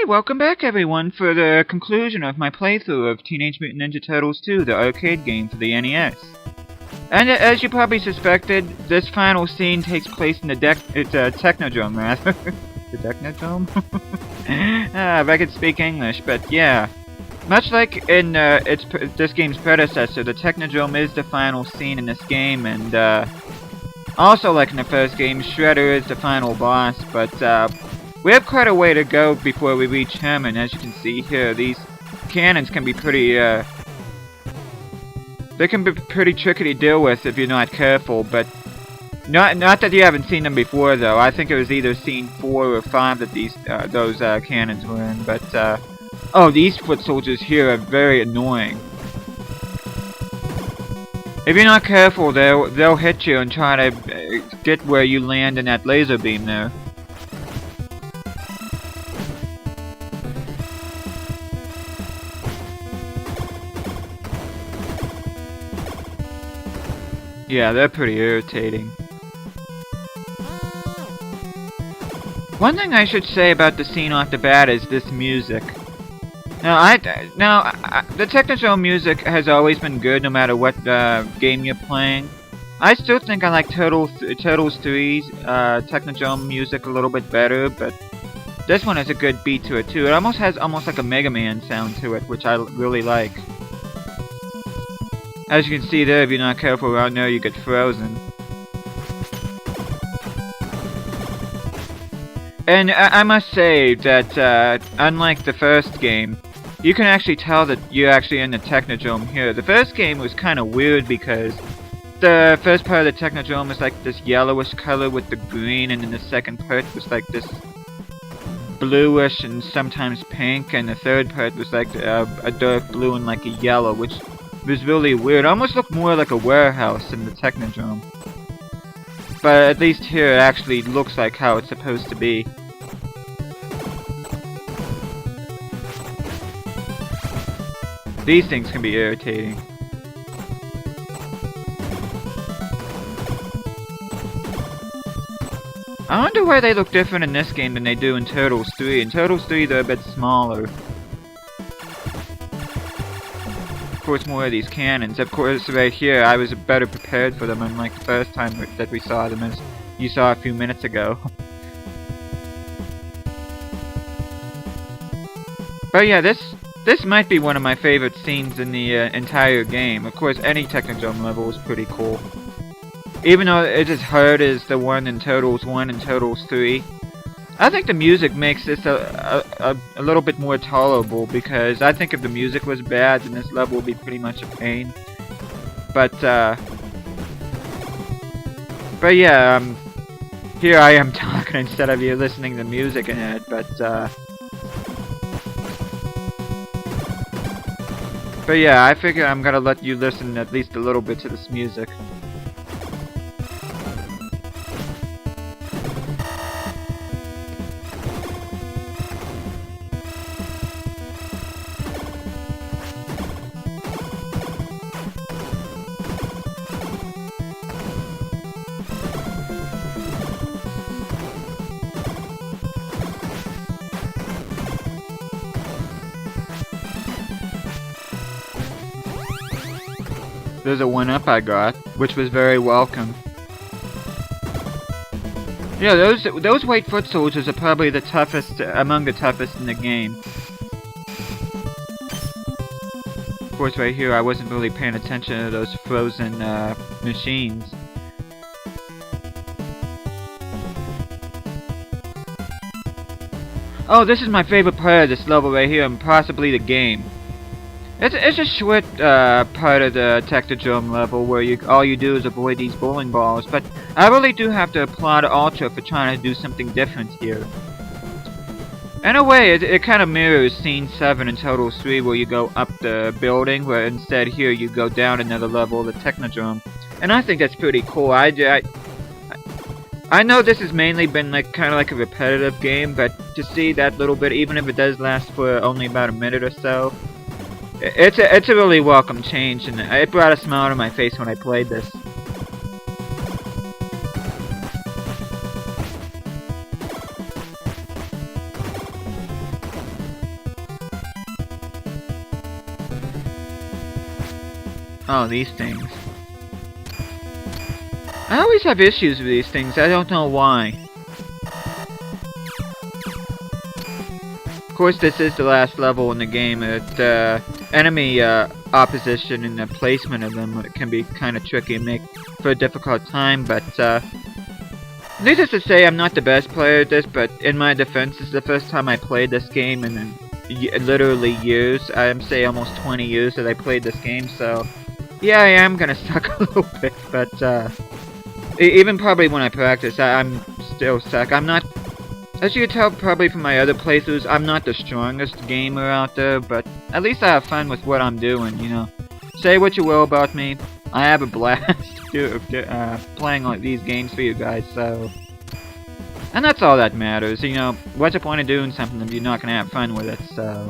welcome back everyone for the conclusion of my playthrough of Teenage Mutant Ninja Turtles 2, the arcade game for the NES. And as you probably suspected, this final scene takes place in the Technodrome, rather. The Technodrome? If I could speak English, but yeah. Much like in this game's predecessor, the Technodrome is the final scene in this game, and also like in the first game, Shredder is the final boss, but we have quite a way to go before we reach him, and as you can see here, these cannons can be pretty, they can be pretty tricky to deal with if you're not careful, but not that you haven't seen them before, though. I think it was either scene 4 or 5 that those cannons were in, but, oh, these foot soldiers here are very annoying. If you're not careful, they'll hit you and try to get where you land in that laser beam there. Yeah, they're pretty irritating. One thing I should say about the scene off the bat is this music. Now, the Technodrome music has always been good no matter what game you're playing. I still think I like Turtles 3's Technodrome music a little bit better, but this one has a good beat to it too. It almost has like a Mega Man sound to it, which I really like. As you can see there, if you're not careful around there, you get frozen. And I must say that, unlike the first game, you can actually tell that you're actually in the Technodrome here. The first game was kind of weird because the first part of the Technodrome was like this yellowish color with the green, and then the second part was like this bluish and sometimes pink, and the third part was like a dark blue and like a yellow, which was really weird. It almost looked more like a warehouse in the Technodrome. But at least here it actually looks like how it's supposed to be. These things can be irritating. I wonder why they look different in this game than they do in Turtles 3. In Turtles 3 they're a bit smaller. Of course, more of these cannons. Of course, right here, I was better prepared for them, unlike the first time that we saw them, as you saw a few minutes ago. But yeah, this might be one of my favorite scenes in the entire game. Of course, any Technodrome level is pretty cool. Even though it's as hard as the one in Turtles 1 and Turtles 3, I think the music makes this a little bit more tolerable, because I think if the music was bad, then this level would be pretty much a pain. But yeah, here I am talking instead of you listening to music in it, but yeah, I figure I'm gonna let you listen at least a little bit to this music. There's a 1-up I got, which was very welcome. Yeah, those white foot soldiers are probably the toughest, among the toughest in the game. Of course, right here I wasn't really paying attention to those frozen machines. Oh, this is my favorite part of this level right here, and possibly the game. It's a short part of the Technodrome level where all you do is avoid these bowling balls, but I really do have to applaud Ultra for trying to do something different here. In a way, it kind of mirrors Scene 7 in Turtles 3 where you go up the building, where instead here you go down another level of the Technodrome. And I think that's pretty cool. I know this has mainly been kind of like a repetitive game, but to see that little bit, even if it does last for only about a minute or so, it's a really welcome change, and it brought a smile to my face when I played this. Oh, these things. I always have issues with these things, I don't know why. Of course, this is the last level in the game. The enemy opposition and the placement of them can be kind of tricky and make for a difficult time, but needless to say, I'm not the best player at this, but in my defense, this is the first time I played this game in literally years. I'd say almost 20 years that I played this game, so yeah, I am gonna suck a little bit, but even probably when I practice, I'm still suck. I'm not, as you can tell probably from my other playthroughs, I'm not the strongest gamer out there, but at least I have fun with what I'm doing, you know. Say what you will about me, I have a blast playing like these games for you guys, so... And that's all that matters, you know, what's the point of doing something if you're not gonna have fun with it, so...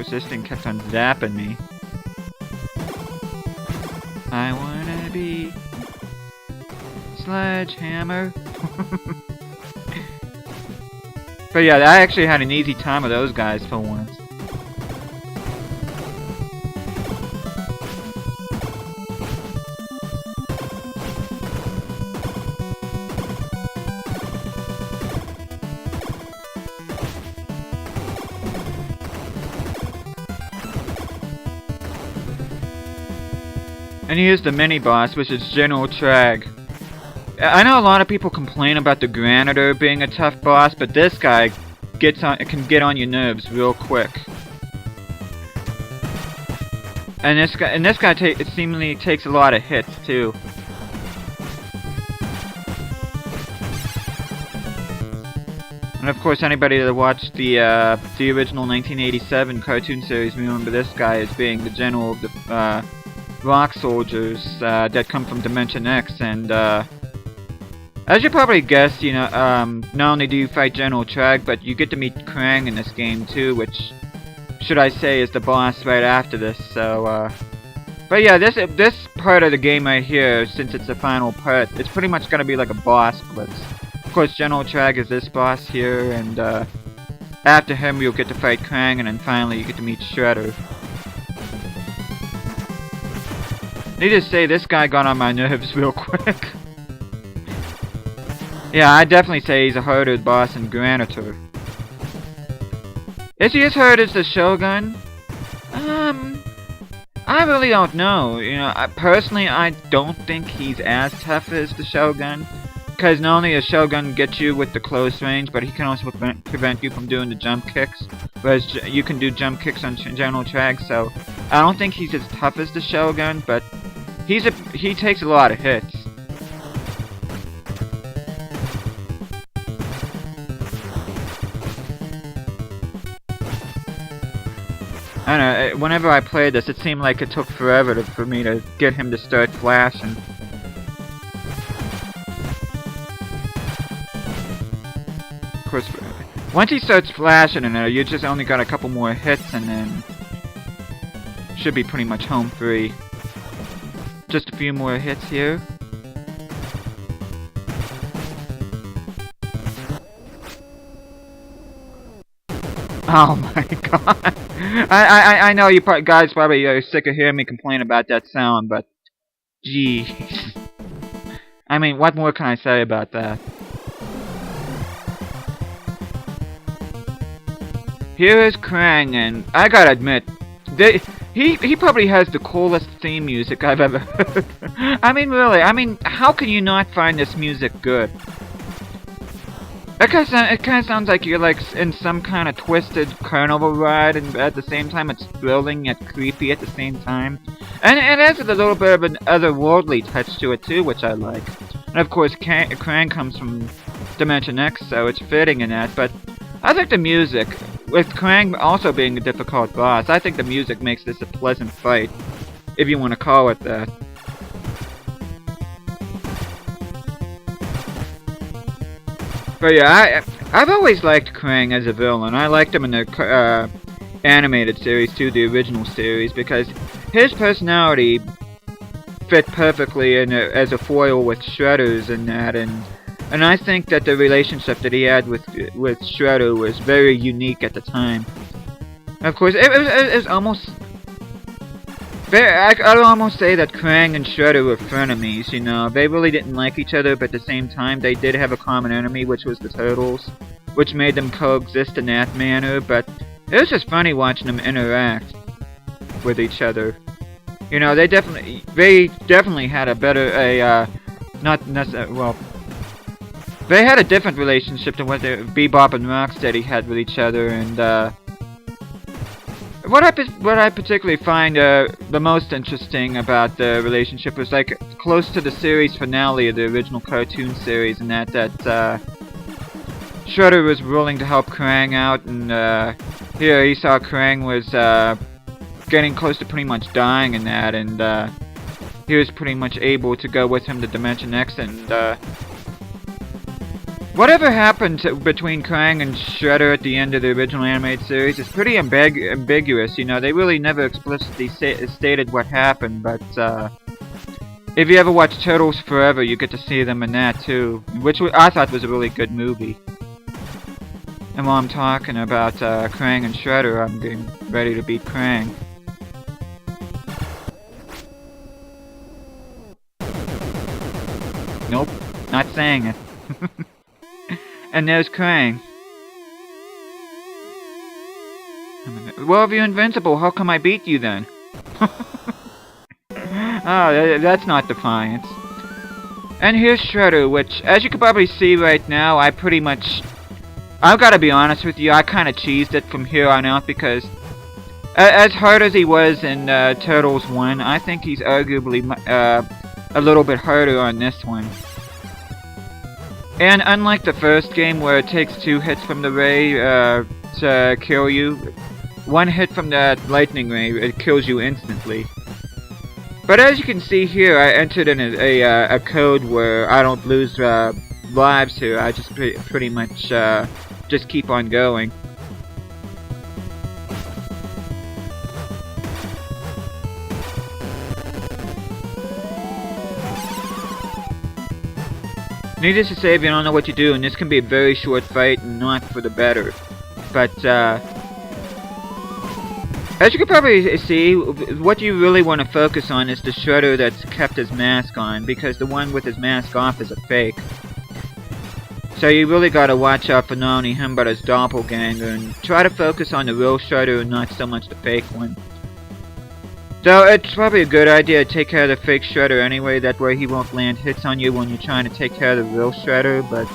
This thing kept on zapping me. I wanna be... Sledgehammer. But yeah, I actually had an easy time with those guys for once. And here's the mini-boss, which is General Trag. I know a lot of people complain about the Granitor being a tough boss, but this guy can get on your nerves real quick. And this guy it seemingly takes a lot of hits too. And of course, anybody that watched the original 1987 cartoon series remember this guy as being the general of the rock soldiers that come from Dimension X, and as you probably guessed, you know, not only do you fight General Trag, but you get to meet Krang in this game too, which, should I say, is the boss right after this, so, but yeah, this part of the game right here, since it's the final part, it's pretty much gonna be like a boss blitz. Of course, General Trag is this boss here, and, after him you'll get to fight Krang, and then finally you get to meet Shredder. Needless to say, this guy got on my nerves real quick. Yeah, I'd definitely say he's a harder boss than Granitor. Is he as hard as the Shogun? I really don't know. You know, personally, I don't think he's as tough as the Shogun. Because not only does Shogun get you with the close range, but he can also prevent you from doing the jump kicks. Whereas you can do jump kicks on General Trag, so I don't think he's as tough as the Shogun, but he takes a lot of hits. I don't know, whenever I played this, it seemed like it took forever for me to get him to start flashing. Of course, once he starts flashing in there, you just only got a couple more hits and then should be pretty much home free. Just a few more hits here. Oh my god. I know you guys probably are sick of hearing me complain about that sound, but jeez. I mean, what more can I say about that? Here is Krang, and I gotta admit, he probably has the coolest theme music I've ever heard. I mean, really, how can you not find this music good? It kind of sounds like you're like in some kind of twisted carnival ride, and at the same time it's thrilling yet creepy at the same time. And it has a little bit of an otherworldly touch to it too, which I like. And of course, Krang comes from Dimension X, so it's fitting in that. But I think the music, with Krang also being a difficult boss, I think the music makes this a pleasant fight, if you want to call it that. But yeah, I've always liked Krang as a villain. I liked him in the animated series too, the original series, because his personality fit perfectly in as a foil with Shredder's and that, and And I think that the relationship that he had with Shredder was very unique at the time. Of course, it was almost... I'd almost say that Krang and Shredder were frenemies, you know. They really didn't like each other, but at the same time, they did have a common enemy, which was the Turtles, which made them coexist in that manner, but it was just funny watching them interact with each other. You know, they definitely had a better, not necessarily, well, they had a different relationship than what Bebop and Rocksteady had with each other, and, what I particularly find the most interesting about the relationship was like close to the series finale of the original cartoon series, and that Shredder was willing to help Krang out, and here he saw Krang was getting close to pretty much dying in that, and he was pretty much able to go with him to Dimension X, and whatever happened between Krang and Shredder at the end of the original animated series is pretty ambiguous, you know. They really never explicitly stated what happened, but if you ever watch Turtles Forever, you get to see them in that too, which I thought was a really good movie. And while I'm talking about Krang and Shredder, I'm getting ready to beat Krang. Nope, not saying it. And there's Krang. Well, if you're invincible, how come I beat you then? Oh, that's not defiance. And here's Shredder, which, as you can probably see right now, I've gotta be honest with you, I kinda cheesed it from here on out, because as hard as he was in Turtles 1, I think he's arguably a little bit harder on this one. And unlike the first game where it takes 2 hits from the ray to kill you, 1 hit from that lightning ray, it kills you instantly. But as you can see here, I entered in a code where I don't lose lives here, I just pretty much just keep on going. Needless to say, if you don't know what you're doing, this can be a very short fight and not for the better. But, as you can probably see, what you really want to focus on is the Shredder that's kept his mask on, because the one with his mask off is a fake. So you really gotta watch out for not only him but his doppelganger, and try to focus on the real Shredder and not so much the fake one. Though it's probably a good idea to take care of the fake Shredder anyway, that way he won't land hits on you when you're trying to take care of the real Shredder, but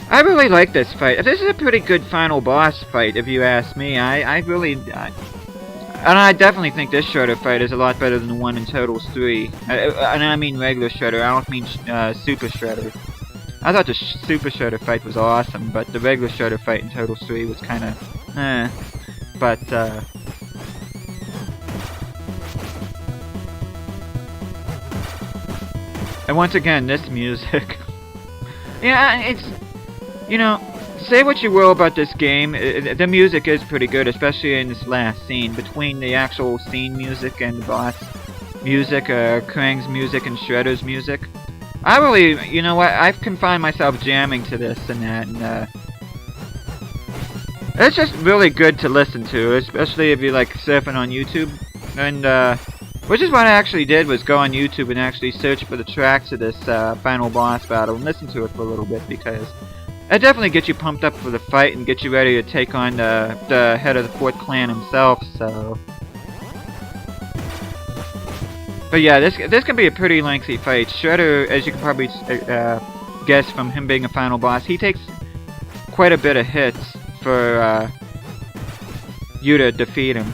I really like this fight. This is a pretty good final boss fight, if you ask me. And I definitely think this Shredder fight is a lot better than the one in Turtles 3. And I mean regular Shredder, I don't mean Super Shredder. I thought the Super Shredder fight was awesome, but the regular Shredder fight in Turtles 3 was kinda, But, and once again, this music. Yeah, it's... You know, say what you will about this game, the music is pretty good, especially in this last scene. Between the actual scene music and the boss music, Krang's music and Shredder's music. I really, you know what, I've confined myself jamming to this and that, and it's just really good to listen to, especially if you like surfing on YouTube. And, which is what I actually did, was go on YouTube and actually search for the tracks of this final boss battle and listen to it for a little bit, because it definitely gets you pumped up for the fight and get you ready to take on the head of the Foot Clan himself, so... But yeah, this can be a pretty lengthy fight. Shredder, as you can probably guess from him being a final boss, he takes quite a bit of hits for you to defeat him.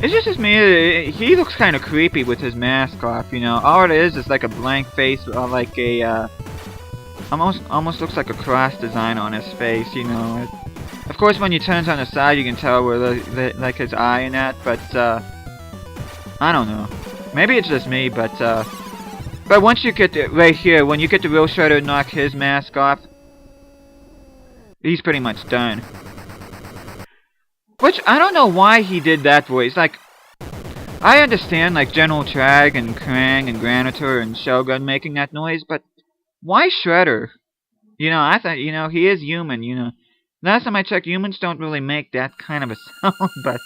It's just as me, he looks kind of creepy with his mask off, you know. All it is like a blank face, or like a, almost looks like a cross design on his face, you know. Of course, when he turns on the side, you can tell where like his eye and that, but I don't know. Maybe it's just me, but once you get right here, when you get the real Shredder and knock his mask off, he's pretty much done. Which, I don't know why he did that voice. Like, I understand, like, General Trag and Krang and Granitor and Shogun making that noise, but why Shredder? You know, I thought, you know, he is human, you know. Last time I checked, humans don't really make that kind of a sound, but,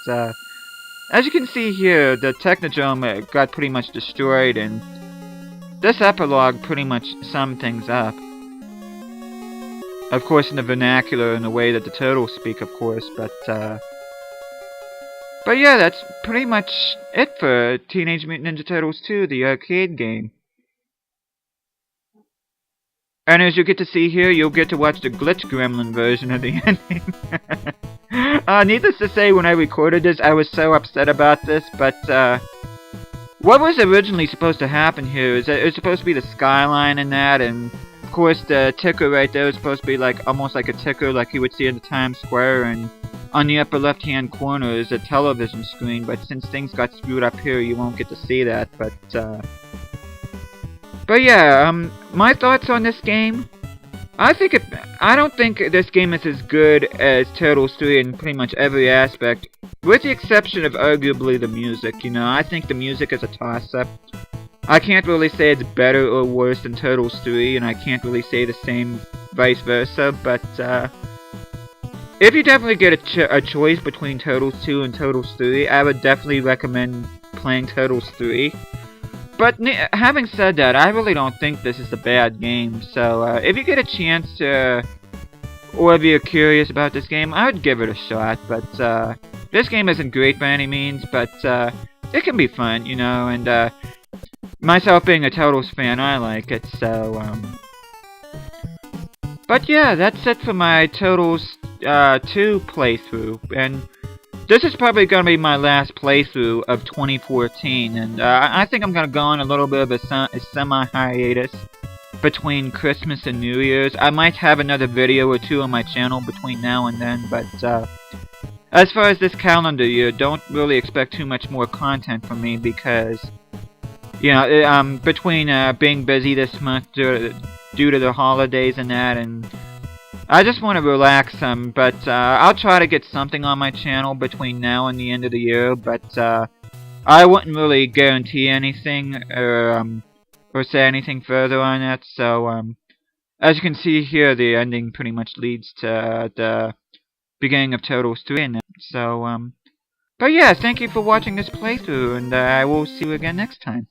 as you can see here, the Technodrome got pretty much destroyed, and this epilogue pretty much summed things up. Of course, in the vernacular, in the way that the turtles speak, of course, but yeah, that's pretty much it for Teenage Mutant Ninja Turtles 2, the arcade game. And as you get to see here, you'll get to watch the Glitch Gremlin version of the ending. Needless to say, when I recorded this, I was so upset about this, but, what was originally supposed to happen here is that it was supposed to be the skyline and that, and of course the ticker right there is supposed to be like, almost like a ticker like you would see in the Times Square, and on the upper left hand corner is a television screen, but since things got screwed up here, you won't get to see that, but yeah, my thoughts on this game? I don't think this game is as good as Turtles 3 in pretty much every aspect, with the exception of arguably the music, you know. I think the music is a toss-up. I can't really say it's better or worse than Turtles 3, and I can't really say the same vice versa, but, if you definitely get a choice between Turtles 2 and Turtles 3, I would definitely recommend playing Turtles 3. But having said that, I really don't think this is a bad game, so if you get a chance to, or if you're curious about this game, I would give it a shot, but this game isn't great by any means, but it can be fun, you know, and myself being a Turtles fan, I like it, so but yeah, that's it for my Turtles 2 playthrough, and this is probably going to be my last playthrough of 2014, and I think I'm going to go on a little bit of a semi-hiatus between Christmas and New Year's. I might have another video or two on my channel between now and then, but as far as this calendar year, don't really expect too much more content from me because, you know, between being busy this month due to the holidays and that, and I just want to relax some, but I'll try to get something on my channel between now and the end of the year, but I wouldn't really guarantee anything or say anything further on that, so as you can see here, the ending pretty much leads to the beginning of Turtles 3 and that, so but yeah, thank you for watching this playthrough, and I will see you again next time.